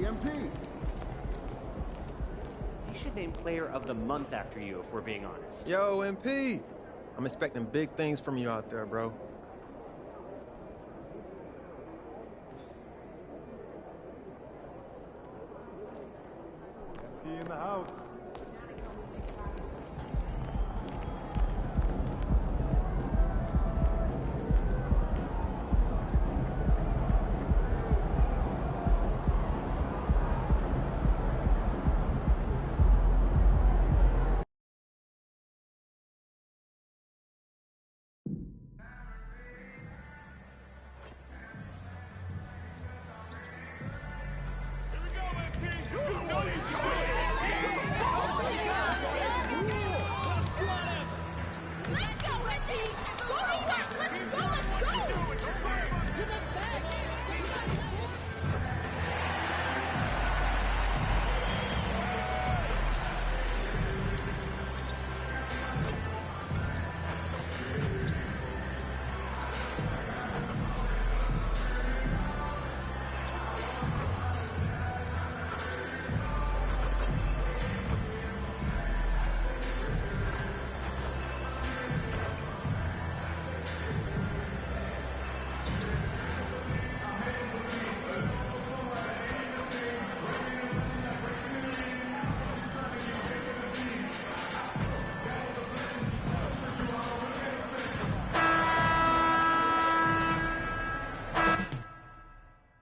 MP. They should name Player of the Month after you, if we're being honest. Yo, MP. I'm expecting big things from you out there, bro. MP in the house.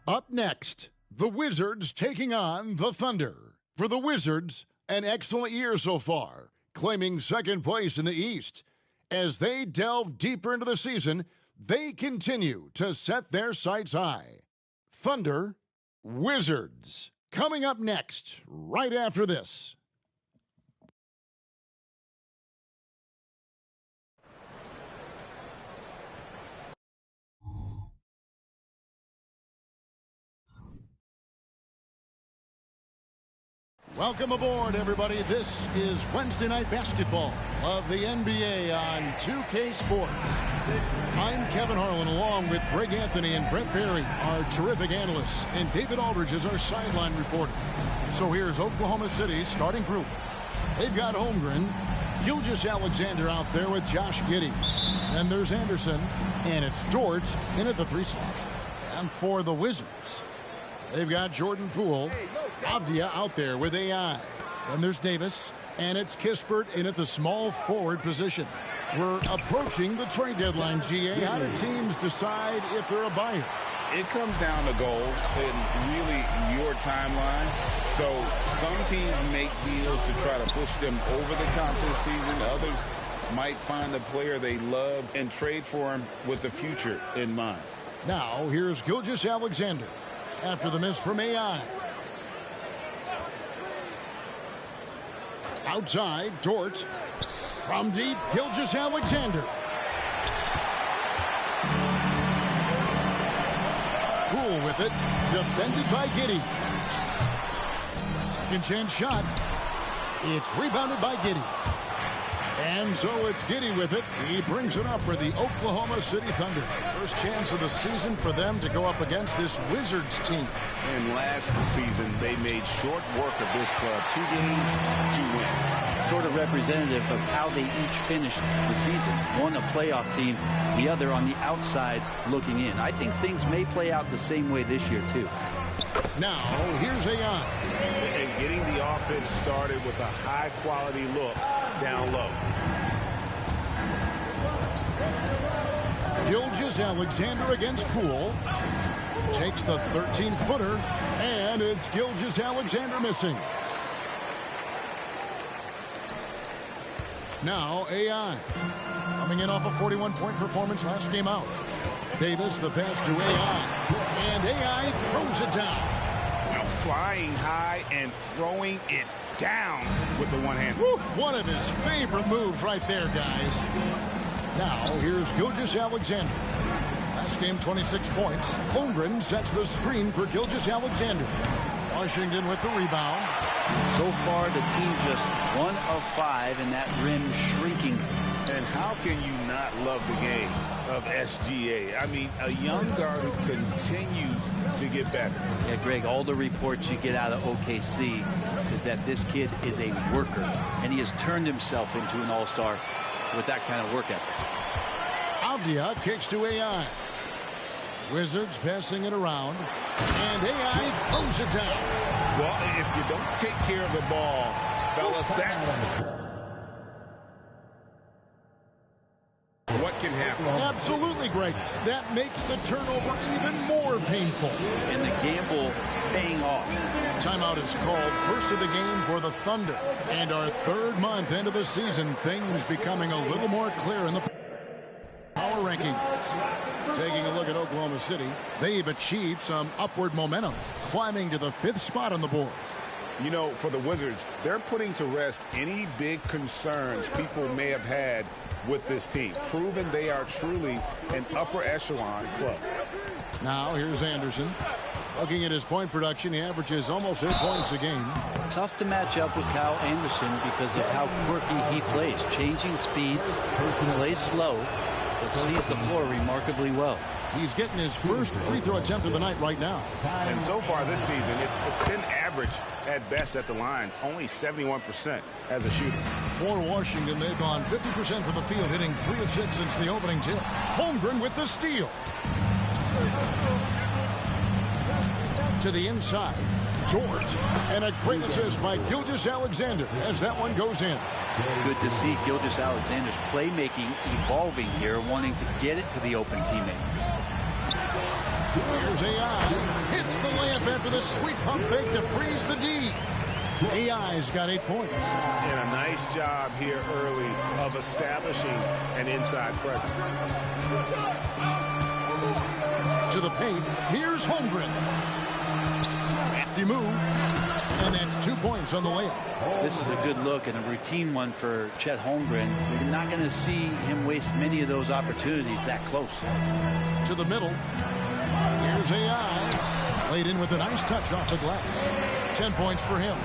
Up next, the Wizards taking on the Thunder. For the Wizards, an excellent year so far, claiming second place in the East. As they delve deeper into the season, they continue to set their sights high. Thunder, Wizards. Coming up next, right after this. Welcome aboard, everybody. This is Wednesday Night Basketball of the NBA on 2K Sports. I'm Kevin Harlan, along with Greg Anthony and Brent Berry, our terrific analysts, and David Aldridge is our sideline reporter. So here's Oklahoma City's starting group. They've got Holmgren, Gilgeous-Alexander out there with Josh Giddey. Then there's Anderson, and it's Dort in at the 3 slot. And for the Wizards, they've got Jordan Poole, Avdia out there with AI. Then there's Davis, and it's Kispert in at the small forward position. We're approaching the trade deadline, GA. How do teams decide if they're a buyer? It comes down to goals and really your timeline. So some teams make deals to try to push them over the top this season. Others might find a player they love and trade for him with the future in mind. Now, here's Gilgeous-Alexander after the miss from AI. Outside, Dort. From deep, Gilgeous-Alexander. Poole with it. Defended by Giddey. Second chance shot. It's rebounded by Giddey. And so it's Giddey with it. He brings it up for the Oklahoma City Thunder. First chance of the season for them to go up against this Wizards team. And last season, they made short work of this club. 2 games, 2 wins. Sort of representative of how they each finished the season. One a playoff team, the other on the outside looking in. I think things may play out the same way this year, too. Now, here's AI. And getting the offense started with a high-quality look down low. Gilgeous-Alexander against Poole. Takes the 13-footer, and it's Gilgeous-Alexander missing. Now AI. Coming in off a 41-point performance last game out. Davis, the pass to AI. And AI throws it down. Now flying high and throwing it down with the one hand. Woo, one of his favorite moves right there, guys. Now, here's Gilgeous-Alexander. Last game, 26 points. Holmgren sets the screen for Gilgeous-Alexander. Washington with the rebound. So far, the team just 1 of 5 in that rim shrinking And how can you not love the game of SGA? I mean, a young guard who continues to get better. Yeah, Greg, all the reports you get out of OKC is that this kid is a worker, and he has turned himself into an all-star with that kind of work ethic. Avdia kicks to AI. Wizards passing it around, and AI throws it down. Well, if you don't take care of the ball, fellas, that's what can happen. Absolutely, Greg. That makes the turnover even more painful. And the gamble paying off. Timeout is called. First of the game for the Thunder. And our third month into the season, things becoming a little more clear in the power rankings. Taking a look at Oklahoma City, they've achieved some upward momentum, climbing to the 5th spot on the board. You know, for the Wizards, they're putting to rest any big concerns people may have had with this team, proving they are truly an upper echelon club. Now here's Anderson. Looking at his point production, he averages almost 8 points a game. Tough to match up with Kyle Anderson because of how quirky he plays. Changing speeds, plays slow, but sees the floor remarkably well. He's getting his first free throw attempt of the night right now. And so far this season, it's been average at best at the line, only 71% as a shooter. For Washington, they've gone 50% from the field, hitting 3 of 6 since the opening tip. Holmgren with the steal. To the inside, Dort, and a great assist by Gilgeous-Alexander as that one goes in. Good to see Gilgeous-Alexander's playmaking evolving here, wanting to get it to the open teammate. Here's AI. Hits the layup after the sweet pump fake to freeze the D. AI's got 8 points. And a nice job here early of establishing an inside presence. To the paint. Here's Holmgren. Crafty move. And that's 2 points on the layup. This is a good look and a routine one for Chet Holmgren. You're not going to see him waste many of those opportunities that close. To the middle. Here's AI. Played in with a nice touch off the glass. 10 points for him.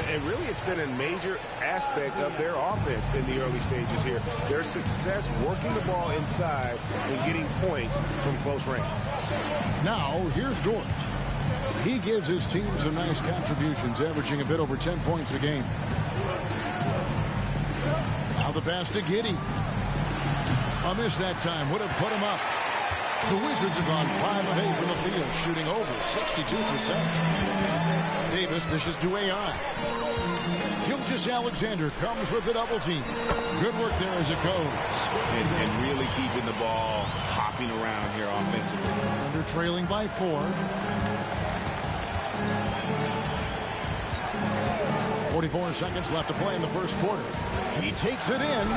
And really, it's been a major aspect of their offense in the early stages here. Their success working the ball inside and getting points from close range. Now, here's Dort. He gives his team some nice contributions, averaging a bit over 10 points a game. Now the pass to Giddey. A miss that time would have put him up. The Wizards have gone 5 of 8 from the field, shooting over 62%. Davis dishes to AI. Gilgeous-Alexander comes with the double team. Good work there as it goes. And really keeping the ball hopping around here offensively. Under trailing by 4. 44 seconds left to play in the first quarter. He takes it in.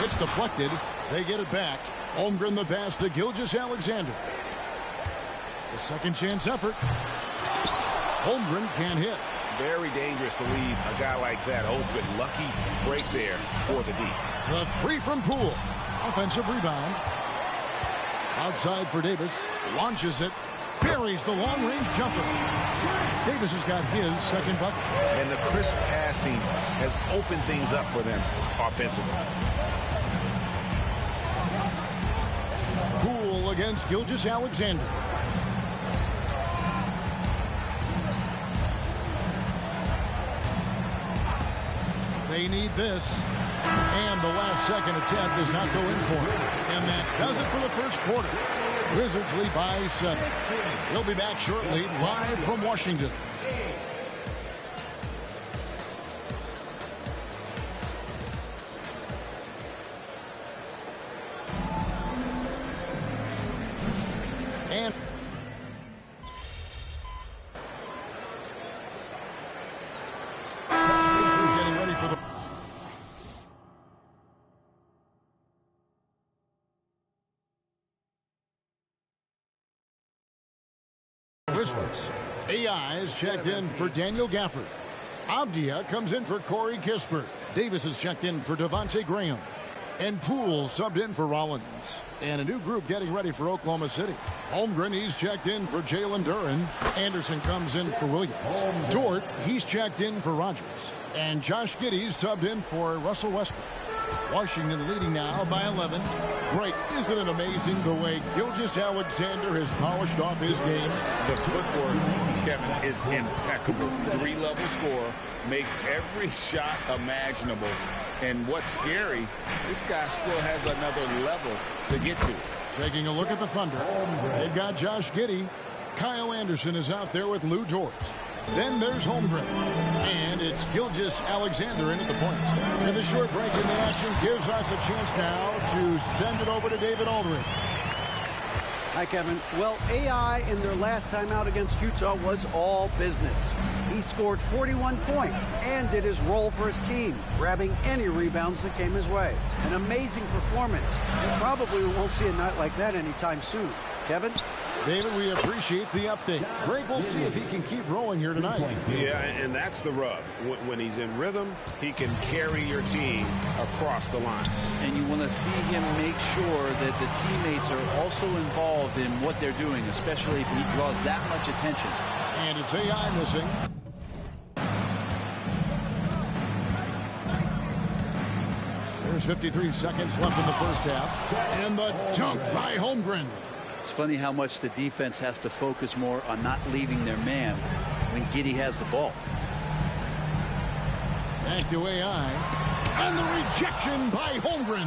It's deflected. They get it back. Holmgren the pass to Gilgeous-Alexander. The second chance effort. Holmgren can't hit. Very dangerous to leave a guy like that open. Lucky break there for the D. The 3 from Poole. Offensive rebound. Outside for Davis. Launches it. Buries the long-range jumper. Davis has got his second bucket. And the crisp passing has opened things up for them offensively. Poole against Gilgeous-Alexander. They need this. And the last second attempt does not go in for it. And that does it for the first quarter. Wizards lead by 7. We'll be back shortly, live from Washington. And getting ready for the Wizards. AI is checked in for Daniel Gafford. Avdia comes in for Corey Kispert. Davis is checked in for Devontae Graham. And Poole subbed in for Rollins. And a new group getting ready for Oklahoma City. Holmgren, he's checked in for Jalen Duren. Anderson comes in for Williams. Dort, he's checked in for Rogers. And Josh Giddey subbed in for Russell Westbrook. Washington leading now by 11. Great. Isn't it amazing the way Gilgeous-Alexander has polished off his game? The footwork, Kevin, is impeccable. 3-level score, makes every shot imaginable. And what's scary, this guy still has another level to get to. Taking a look at the Thunder. They've got Josh Giddey. Kyle Anderson is out there with Lou Dort. Then there's Holmgren. And it's Gilgeous-Alexander in at the points. And the short break in the action gives us a chance now to send it over to David Aldridge. Hi, Kevin. Well, AI in their last time out against Utah was all business. He scored 41 points and did his role for his team, grabbing any rebounds that came his way. An amazing performance. You probably won't see a night like that anytime soon. Kevin? David, we appreciate the update. Greg, we'll see if he can keep rolling here tonight. Yeah, and that's the rub. When he's in rhythm, he can carry your team across the line. And you want to see him make sure that the teammates are also involved in what they're doing, especially if he draws that much attention. And it's AI missing. There's 53 seconds left in the first half. And the dunk by Holmgren. It's funny how much the defense has to focus more on not leaving their man when Giddey has the ball. Back to AI. And the rejection by Holmgren.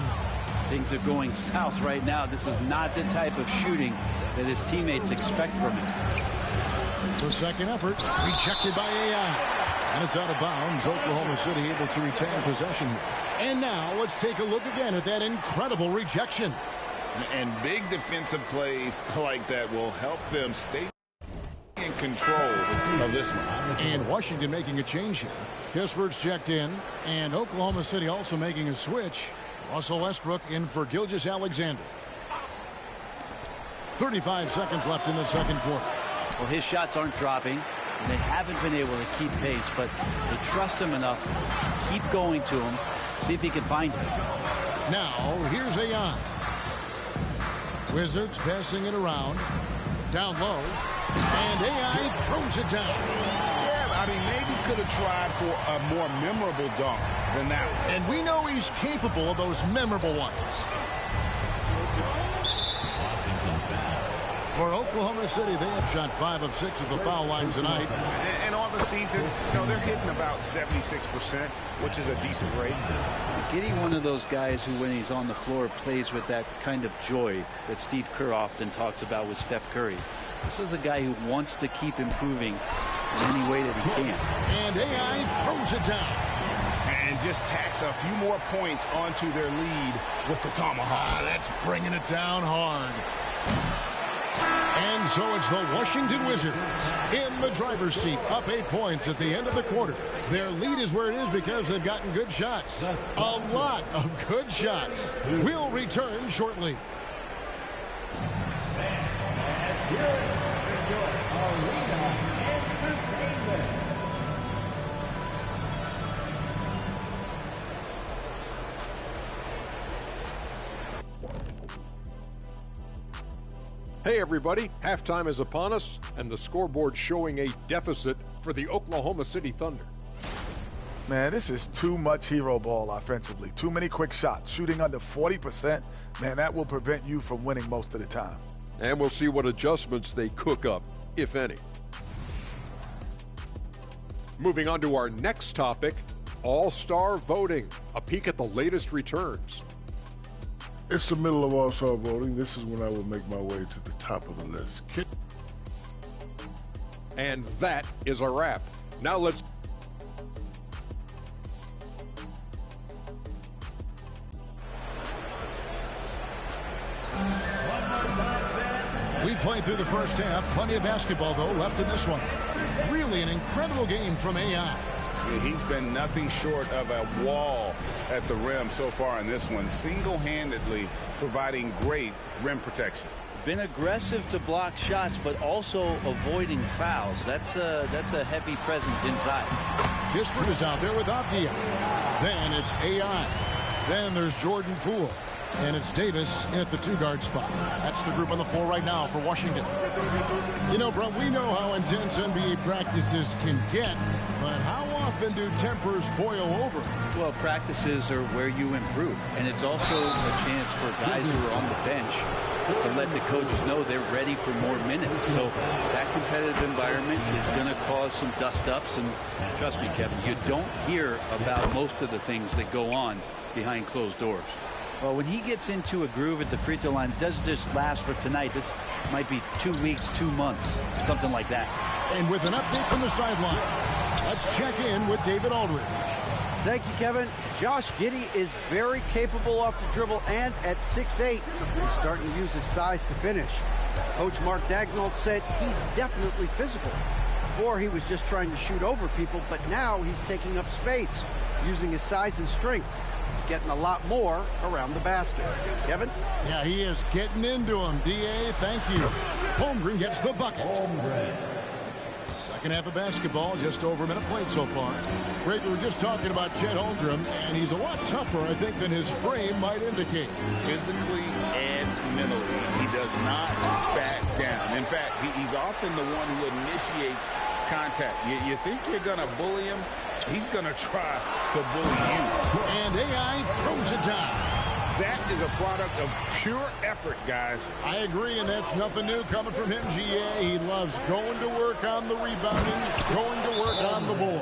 Things are going south right now. This is not the type of shooting that his teammates expect from him. The second effort rejected by AI. And it's out of bounds. Oklahoma City able to retain possession here. And now let's take a look again at that incredible rejection. And big defensive plays like that will help them stay in control of this one. And Washington making a change here. Kispert's checked in. And Oklahoma City also making a switch. Russell Westbrook in for Gilgeous-Alexander. 35 seconds left in the second quarter. Well, his shots aren't dropping. And they haven't been able to keep pace, but they trust him enough to keep going to him, see if he can find him. Now, here's AI. Wizards passing it around. Down low. And AI throws it down. Yeah, I mean, maybe could have tried for a more memorable dunk than that one. And we know he's capable of those memorable ones. For Oklahoma City, they have shot 5 of 6 at the foul line tonight. And on the season, they're hitting about 76%, which is a decent rate. Giddey, one of those guys who, when he's on the floor, plays with that kind of joy that Steve Kerr often talks about with Steph Curry. This is a guy who wants to keep improving in any way that he can. And AI throws it down. And just tacks a few more points onto their lead with the tomahawk. That's bringing it down hard. And so it's the Washington Wizards in the driver's seat, up 8 points at the end of the quarter. Their lead is where it is because they've gotten good shots. A lot of good shots. We'll return shortly. Hey everybody, halftime is upon us and the scoreboard showing a deficit for the Oklahoma City Thunder. Man, this is too much hero ball offensively. Too many quick shots. Shooting under 40%, man, that will prevent you from winning most of the time. And we'll see what adjustments they cook up, if any. Moving on to our next topic, All-Star voting. A peek at the latest returns. It's the middle of All-Star voting. This is when I will make my way to the top of the list. And that is a wrap. Now let's... We played through the first half. Plenty of basketball, though, left in this one. Really an incredible game from AI. Yeah, he's been nothing short of a wall at the rim so far in this one, single-handedly providing great rim protection. Been aggressive to block shots, but also avoiding fouls. That's a heavy presence inside. Kispert is out there with Avdia. Then it's AI. Then there's Jordan Poole. And it's Davis at the 2-guard spot. That's the group on the floor right now for Washington. You know, Brent, we know how intense NBA practices can get, but how often do tempers boil over? Well, practices are where you improve, and it's also a chance for guys who are on the bench to let the coaches know they're ready for more minutes. So that competitive environment is going to cause some dust-ups, and trust me, Kevin, you don't hear about most of the things that go on behind closed doors. Well, when he gets into a groove at the free throw line, it doesn't just last for tonight. This might be 2 weeks, 2 months, something like that. And with an update from the sideline, let's check in with David Aldridge. Thank you, Kevin. Josh Giddey is very capable off the dribble, and at 6'8", he's starting to use his size to finish. Coach Mark Daigneault said he's definitely physical. Before, he was just trying to shoot over people, but now he's taking up space, using his size and strength. He's getting a lot more around the basket. Kevin? Yeah, he is getting into him. D.A., thank you. Holmgren gets the bucket. Second half of basketball, just over a minute played so far. Greg, we were just talking about Chet Holmgren, and he's a lot tougher, I think, than his frame might indicate. Physically and mentally, he does not back down. In fact, he's often the one who initiates contact. You think you're going to bully him? He's going to try to bully you. And AI throws it down. That is a product of pure effort, guys. I agree, and that's nothing new coming from him, GA. He loves going to work on the rebounding, going to work on the board.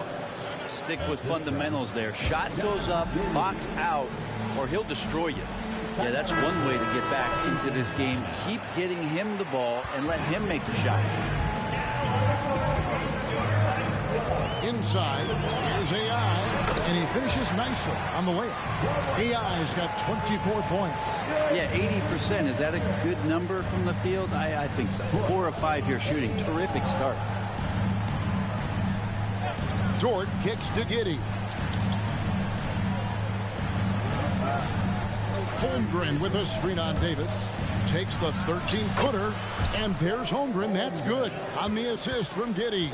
Stick with fundamentals there. Shot goes up, box out, or he'll destroy you. Yeah, that's one way to get back into this game. Keep getting him the ball and let him make the shots. Inside, here's AI, and he finishes nicely on the layup. AI's got 24 points. Yeah, 80%. Is that a good number from the field? I think so. 4 of 5 here shooting. Terrific start. Dort kicks to Giddey. Holmgren with a screen on Davis. Takes the 13-footer, and there's Holmgren. That's good on the assist from Giddey.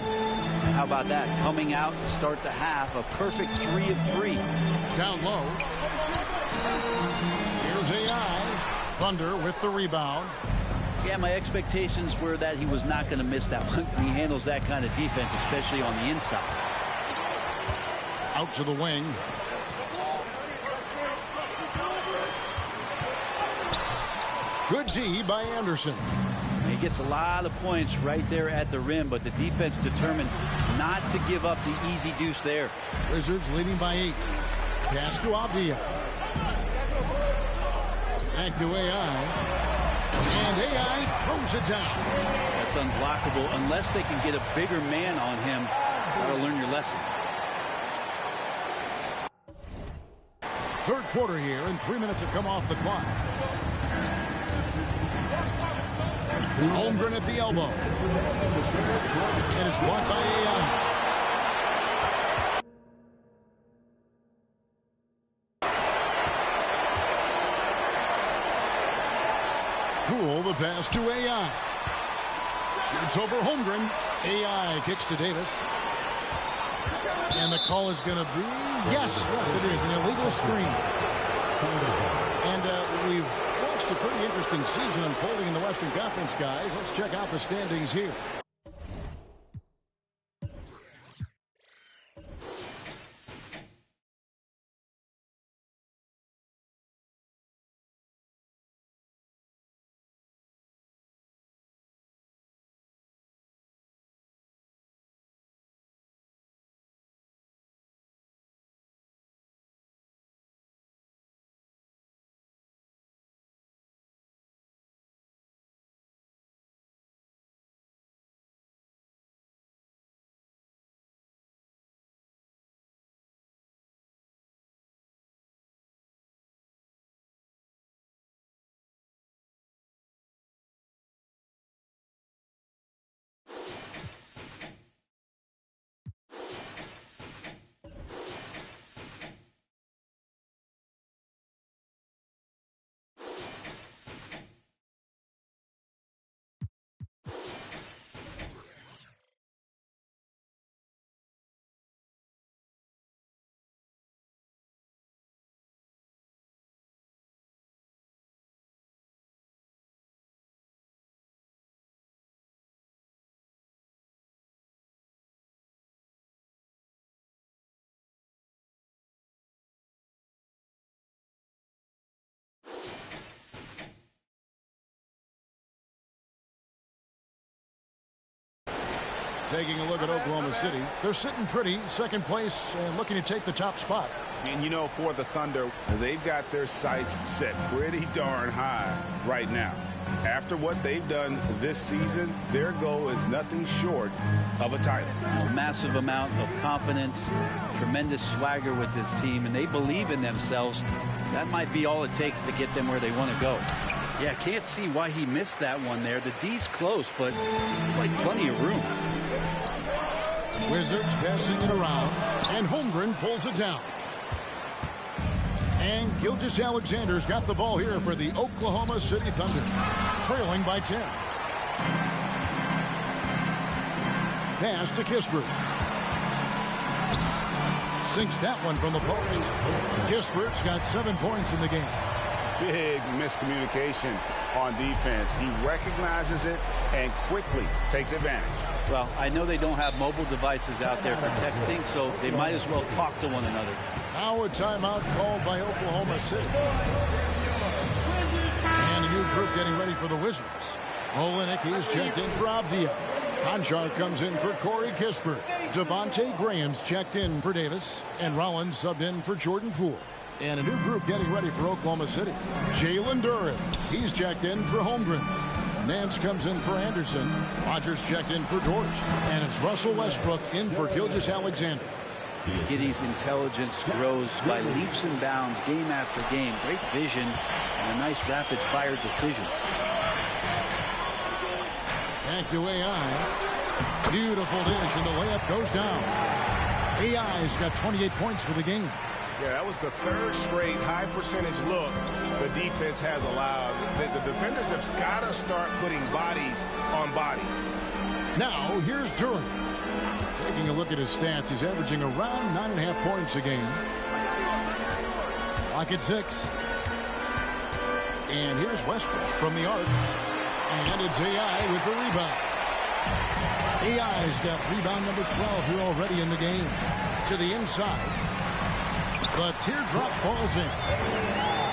How about that? Coming out to start the half, a perfect 3 of 3. Down low. Here's AI. Thunder with the rebound. Yeah, my expectations were that he was not going to miss that one. He handles that kind of defense, especially on the inside. Out to the wing. Good D by Anderson. He gets a lot of points right there at the rim, but the defense determined not to give up the easy deuce there. Wizards leading by 8. Pass to Avdia. Back to AI. And AI throws it down. That's unblockable unless they can get a bigger man on him. That'll learn your lesson. Third quarter here, and 3 minutes have come off the clock. Holmgren at the elbow. And it's blocked by AI. Poole the pass to AI. Shoots over Holmgren. AI kicks to Davis. And the call is going to be, yes, it is, an illegal screen. And we've watched a pretty interesting season unfolding in the Western Conference, guys. Let's check out the standings here. Taking a look at Oklahoma City. They're sitting pretty, second place, and looking to take the top spot. And, you know, for the Thunder, they've got their sights set pretty darn high right now. After what they've done this season, their goal is nothing short of a title. A massive amount of confidence, tremendous swagger with this team, and they believe in themselves. That might be all it takes to get them where they want to go. Yeah, can't see why he missed that one there. The D's close, but like plenty of room. Wizards passing it around, and Holmgren pulls it down. And Gilgeous-Alexander's got the ball here for the Oklahoma City Thunder, trailing by 10. Pass to Kispert. Sinks that one from the post. Kispert's got 7 points in the game. Big miscommunication on defense. He recognizes it and quickly takes advantage. Well, I know they don't have mobile devices out there for texting, so they might as well talk to one another. Now a timeout called by Oklahoma City. And a new group getting ready for the Wizards. Olenek is checked in for Avdia. Konchar comes in for Corey Kispert. Devontae Graham's checked in for Davis. And Rollins subbed in for Jordan Poole. And a new group getting ready for Oklahoma City. Jalen Duren. He's checked in for Holmgren. Nance comes in for Anderson. Rogers checked in for George. And it's Russell Westbrook in for Gilgeous-Alexander. Giddey's intelligence grows by leaps and bounds game after game. Great vision and a nice rapid-fire decision. Back to AI. Beautiful dish, and the layup goes down. AI's got 28 points for the game. Yeah, that was the third straight high percentage look the defense has allowed. The defenders have got to start putting bodies on bodies. Now, here's Duren. Taking a look at his stats, he's averaging around 9.5 points a game. Lock at 6. And here's Westbrook from the arc. And it's AI with the rebound. AI's got rebound number 12 here already in the game. To the inside. The teardrop falls in.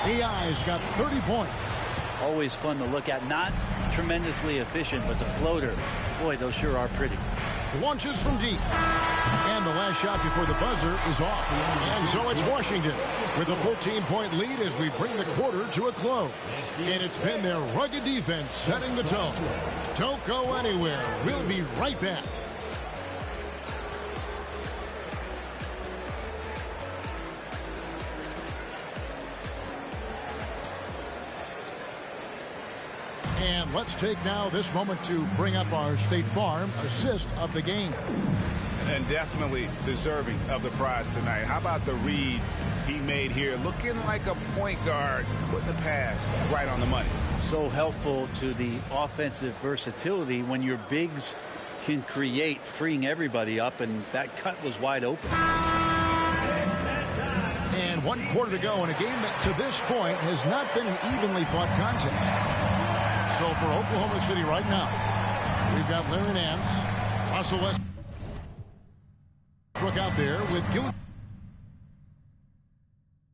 AI's got 30 points. Always fun to look at. Not tremendously efficient, but the floater. Boy, those sure are pretty. Launches from deep. And the last shot before the buzzer is off. And so it's Washington with a 14-point lead as we bring the quarter to a close. And it's been their rugged defense setting the tone. Don't go anywhere. We'll be right back. And let's take now this moment to bring up our State Farm assist of the game. And definitely deserving of the prize tonight. How about the read he made here? Looking like a point guard, putting the pass right on the money. So helpful to the offensive versatility when your bigs can create, freeing everybody up, and that cut was wide open. And 1 quarter to go in a game that to this point has not been an evenly fought contest. So for Oklahoma City right now, we've got Larry Nance, Russell Westbrook out there with Gil.